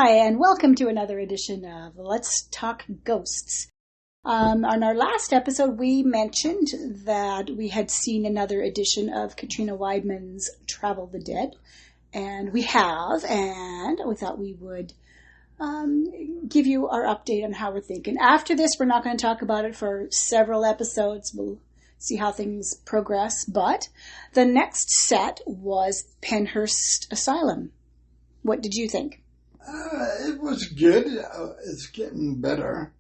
Hi, and welcome to another edition of Let's Talk Ghosts. On our last episode, we mentioned that we had seen another edition of Katrina Weidman's Travel the Dead, and we have, and we thought we would give you our update on how we're thinking. After this, we're not going to talk about it for several episodes. We'll see how things progress, but the next set was Penhurst Asylum. What did you think? It was good. It's getting better.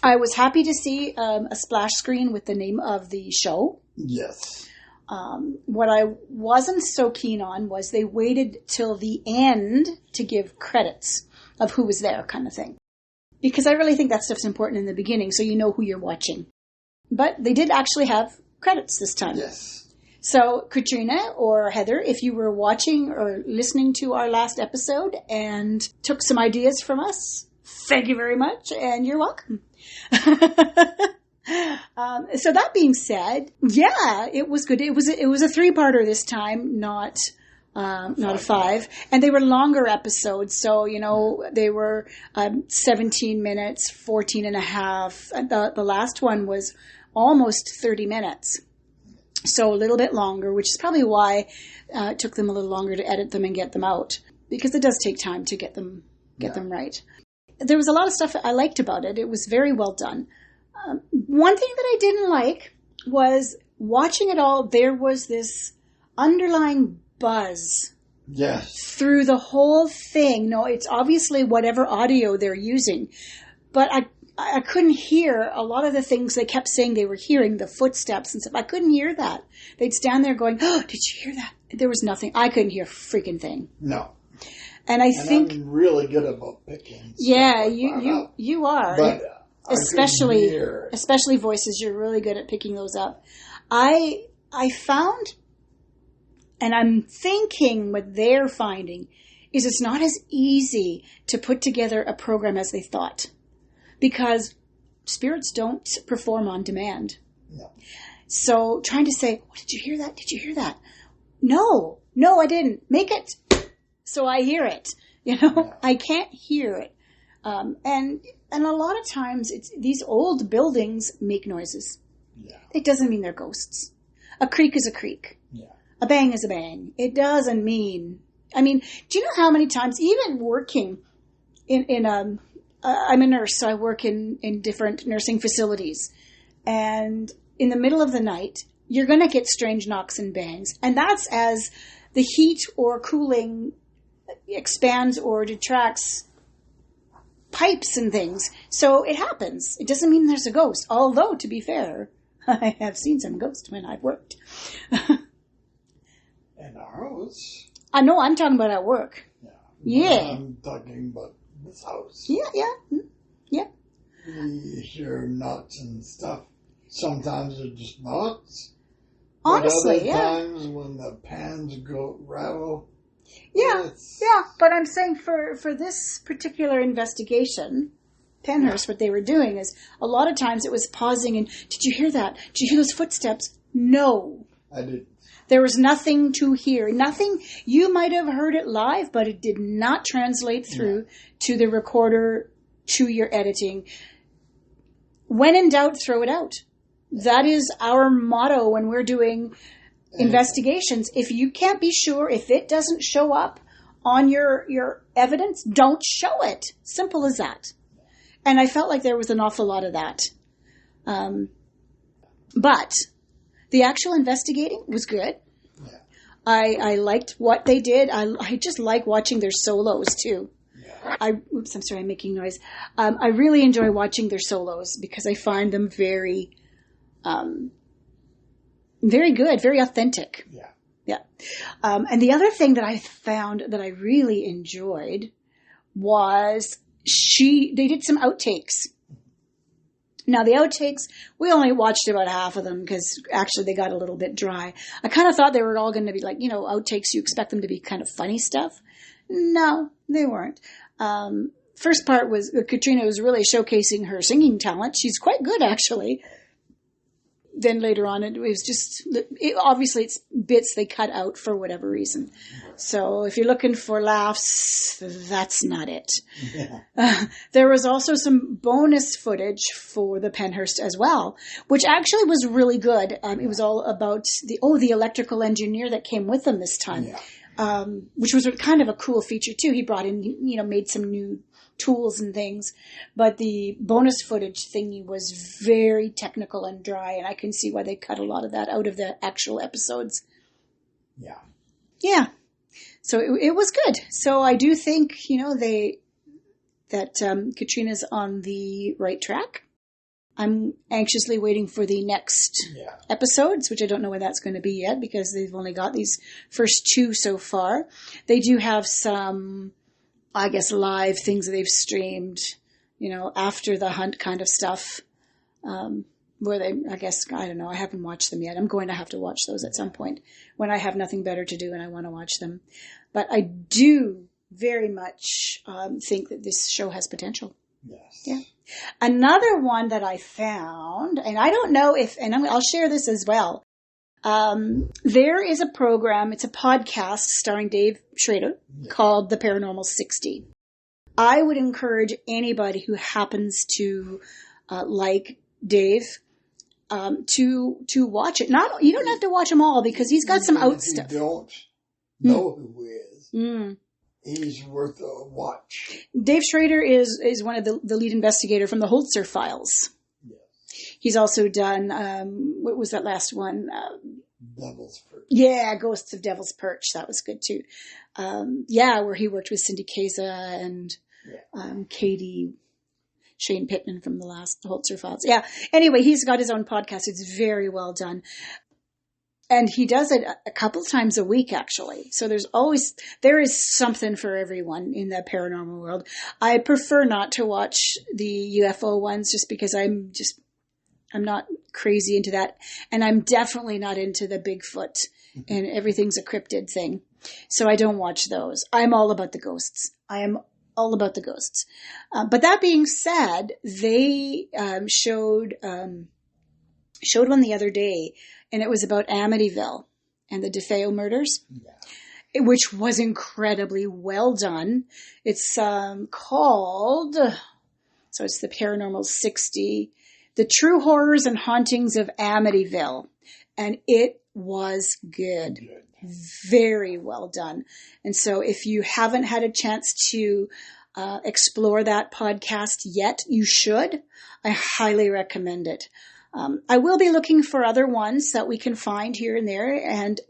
I was happy to see a splash screen with the name of the show. Yes. What I wasn't so keen on was they waited till the end to give credits of who was there, kind of thing. Because I really think that stuff's important in the beginning, so you know who you're watching. But they did actually have credits this time. Yes. So, Katrina or Heather, if you were watching or listening to our last episode and took some ideas from us, thank you very much, and you're welcome. So that being said, yeah, it was good. It was a 3-parter this time, not a 5, and they were longer episodes. So they were 17 minutes, 14 and a half. The last one was almost 30 minutes. So a little bit longer, which is probably why it took them a little longer to edit them and get them out, because it does take time to get them right. There was a lot of stuff I liked about it. It was very well done. One thing that I didn't like was watching it all. There was this underlying buzz. Yes. Through the whole thing. No, it's obviously whatever audio they're using, but I couldn't hear a lot of the things they kept saying they were hearing, the footsteps and stuff. I couldn't hear that. They'd stand there going, "Oh, did you hear that?" There was nothing. I couldn't hear a freaking thing. No. And I think I'm really good about picking. Yeah, you are. But especially voices, you're really good at picking those up. I found, and I'm thinking what they're finding is it's not as easy to put together a program as they thought. Because spirits don't perform on demand. No. So trying to say, "Oh, did you hear that? Did you hear that?" No, I didn't. Make it so I hear it. Yeah. I can't hear it. And a lot of times it's these old buildings make noises. Yeah. It doesn't mean they're ghosts. A creak is a creak. Yeah. A bang is a bang. It doesn't mean. I mean, do you know how many times, even working I'm a nurse, so I work in different nursing facilities. And in the middle of the night, you're going to get strange knocks and bangs. And that's as the heat or cooling expands or detracts pipes and things. So it happens. It doesn't mean there's a ghost. Although, to be fair, I have seen some ghosts when I've worked. And ours? I know, I'm talking about at work. Yeah. I'm talking about this house. Yeah. We hear knocks and stuff. Sometimes they're just knocks. Honestly, but other times when the pans go rattle. Yeah. But I'm saying for this particular investigation, Penhurst, what they were doing is a lot of times it was pausing and, "Did you hear that? Did you hear those footsteps?" No. I did. There was nothing to hear. Nothing. You might have heard it live, but it did not translate through to the recorder, to your editing. When in doubt, throw it out. That is our motto when we're doing investigations. If you can't be sure, if it doesn't show up on your evidence, don't show it. Simple as that. And I felt like there was an awful lot of that. But the actual investigating was good. Yeah. I liked what they did. I just like watching their solos too. Yeah. I'm sorry, I'm making noise. I really enjoy watching their solos because I find them very, very good, very authentic. Yeah. Yeah. And the other thing that I found that I really enjoyed was they did some outtakes. Now, the outtakes, we only watched about half of them because actually they got a little bit dry. I kind of thought they were all going to be like, outtakes, you expect them to be kind of funny stuff. No, they weren't. First part was Katrina was really showcasing her singing talent. She's quite good, actually. then later on, it was just, obviously it's bits they cut out for whatever reason. So if you're looking for laughs, that's not it. Yeah. There was also some bonus footage for the Penhurst as well, which actually was really good. It was all about the electrical engineer that came with them this time, which was kind of a cool feature too. He brought in, made some new tools and things, but the bonus footage thingy was very technical and dry, and I can see why they cut a lot of that out of the actual episodes. Yeah. So it was good. So I do think, that Katrina's on the right track. I'm anxiously waiting for the next episodes, which I don't know when that's going to be yet because they've only got these first 2 so far. They do have some, I guess, live things that they've streamed, after the hunt kind of stuff, where they, I guess, I don't know, I haven't watched them yet. I'm going to have to watch those at some point when I have nothing better to do and I want to watch them. But I do very much think that this show has potential. Yes. Yeah. Another one that I found, and I don't know if, and I'll share this as well. There is a program, it's a podcast starring Dave Schrader called The Paranormal 60. I would encourage anybody who happens to like Dave to watch it. You don't have to watch them all because he's got some out stuff. If you don't know who he is, he's worth a watch. Dave Schrader is one of the lead investigator from the Holzer Files. He's also done, what was that last one? Devil's Perch. Yeah, Ghosts of Devil's Perch. That was good too. Where he worked with Cindy Kaza and Katie Shane Pittman from the Holzer Files. Yeah. Anyway, he's got his own podcast. It's very well done. And he does it a couple times a week, actually. So there is something for everyone in the paranormal world. I prefer not to watch the UFO ones just because I'm not crazy into that. And I'm definitely not into the Bigfoot and everything's a cryptid thing. So I don't watch those. I'm all about the ghosts. I am all about the ghosts. But that being said, they showed one the other day, and it was about Amityville and the DeFeo murders, which was incredibly well done. It's called, so it's the Paranormal 60, The True Horrors and Hauntings of Amityville. And it was good. Very well done. And so if you haven't had a chance to explore that podcast yet, you should. I highly recommend it. I will be looking for other ones that we can find here and there. And,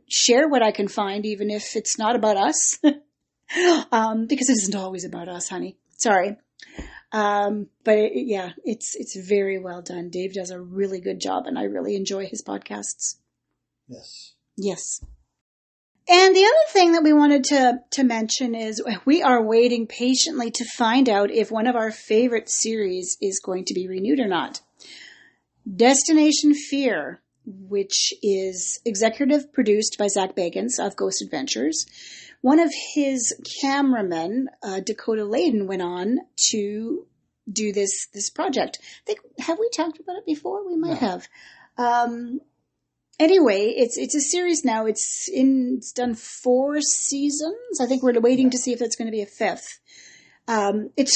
share what I can find, even if it's not about us. Because it isn't always about us, honey. Sorry. But it's very well done. Dave does a really good job, and I really enjoy his podcasts. Yes. And the other thing that we wanted to mention is we are waiting patiently to find out if one of our favorite series is going to be renewed or not. Destination Fear, which is executive produced by Zach Bagans of Ghost Adventures. One of his cameramen, Dakota Layden, went on to do this project. Have we talked about it before? We might have. Anyway, it's a series now. It's done 4 seasons. I think we're waiting to see if it's going to be a 5th. It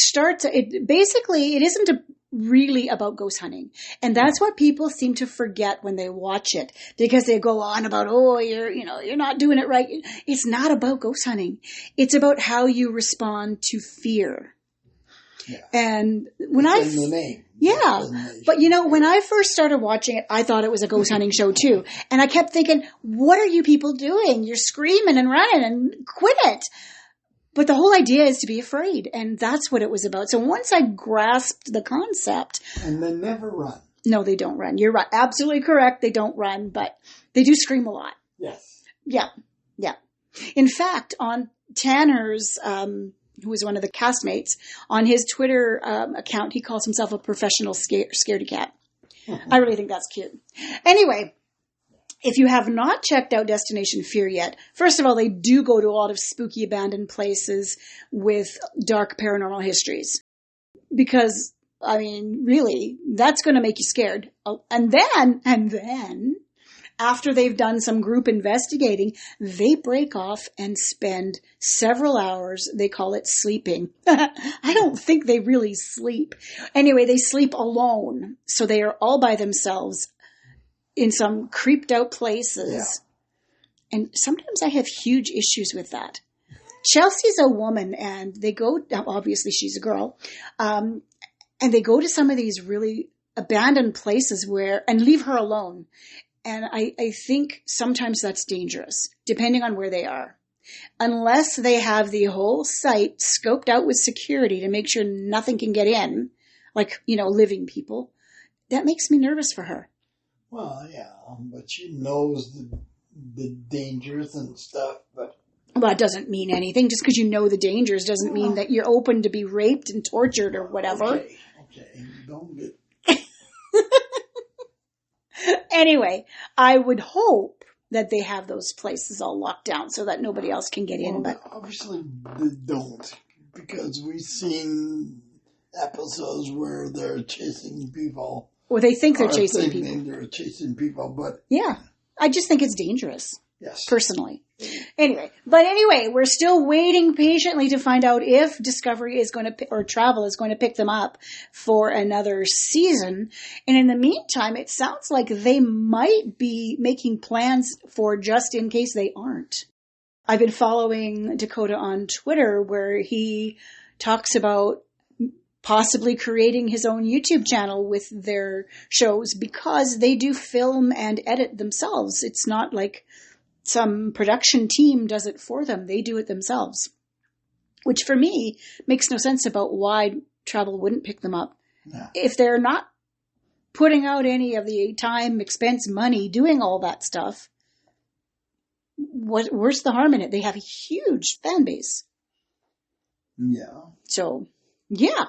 isn't really about ghost hunting. And that's what people seem to forget when they watch it, because they go on about, you're not doing it right. It's not about ghost hunting. It's about how you respond to fear. Yeah. And in the name. Yeah. But when I first started watching it, I thought it was a ghost hunting show too. And I kept thinking, what are you people doing? You're screaming and running and quit it. But the whole idea is to be afraid. And that's what it was about. So once I grasped the concept. And they never run. No, they don't run. You're right. Absolutely correct. They don't run, but they do scream a lot. Yes. Yeah. Yeah. In fact, on Tanner's, who was one of the castmates, on his Twitter account, he calls himself a professional scaredy cat. I really think that's cute. Anyway, if you have not checked out Destination Fear yet, first of all, they do go to a lot of spooky abandoned places with dark paranormal histories. Because I mean, really, that's going to make you scared. And then, after they've done some group investigating, they break off and spend several hours, they call it sleeping. I don't think they really sleep. Anyway, they sleep alone. So they are all by themselves in some creeped out places. Yeah. And sometimes I have huge issues with that. Chelsea's a woman, and they go, obviously she's a girl, and they go to some of these really abandoned places and leave her alone. And I think sometimes that's dangerous, depending on where they are. Unless they have the whole site scoped out with security to make sure nothing can get in, like, living people, that makes me nervous for her. Well, yeah, but she knows the dangers and stuff, but... Well, it doesn't mean anything. Just because you know the dangers doesn't mean that you're open to be raped and tortured or whatever. Okay. Don't get... Anyway, I would hope that they have those places all locked down so that nobody else can get in. But obviously they don't, because we've seen episodes where they're chasing people. Or they think they're chasing people. They're chasing people, but... Yeah, I just think it's dangerous. Yes. Personally. Anyway, we're still waiting patiently to find out if Discovery is going to, or Travel is going to pick them up for another season. And in the meantime, it sounds like they might be making plans for just in case they aren't. I've been following Dakota on Twitter where he talks about possibly creating his own YouTube channel with their shows because they do film and edit themselves. It's not like some production team does it for them. They do it themselves, which for me makes no sense about why Travel wouldn't pick them up. Yeah. If they're not putting out any of the time, expense, money, doing all that stuff, where's the harm in it? They have a huge fan base. Yeah. So, yeah.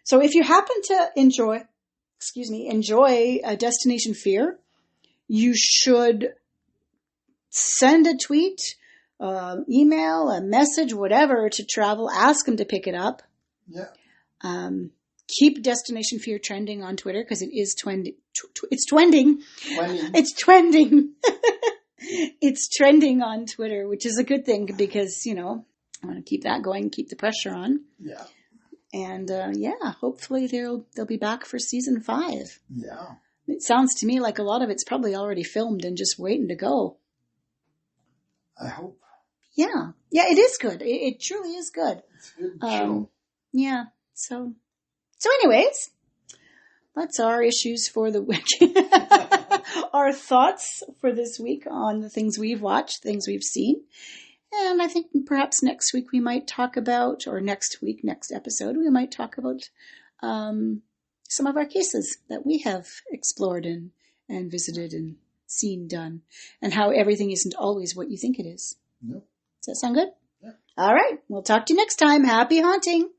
So if you happen to enjoy Destination Fear, you should send a tweet, email, a message, whatever to Travel. Ask them to pick it up. Yeah. Keep Destination Fear trending on Twitter because it is trending. It's trending. It's trending on Twitter, which is a good thing because, I want to keep that going, keep the pressure on. Yeah. And, hopefully they'll be back for season 5. Yeah. It sounds to me like a lot of it's probably already filmed and just waiting to go. I hope. Yeah. Yeah, it is good. It truly is good. It's a good show. Yeah. So anyways, that's our issues for the week. Our thoughts for this week on the things we've watched, things we've seen. And I think perhaps next week we might talk about, or next episode, we might talk about some of our cases that we have explored and visited and seen done, and how everything isn't always what you think it is. Nope. Does that sound good? Yeah. All right. We'll talk to you next time. Happy haunting.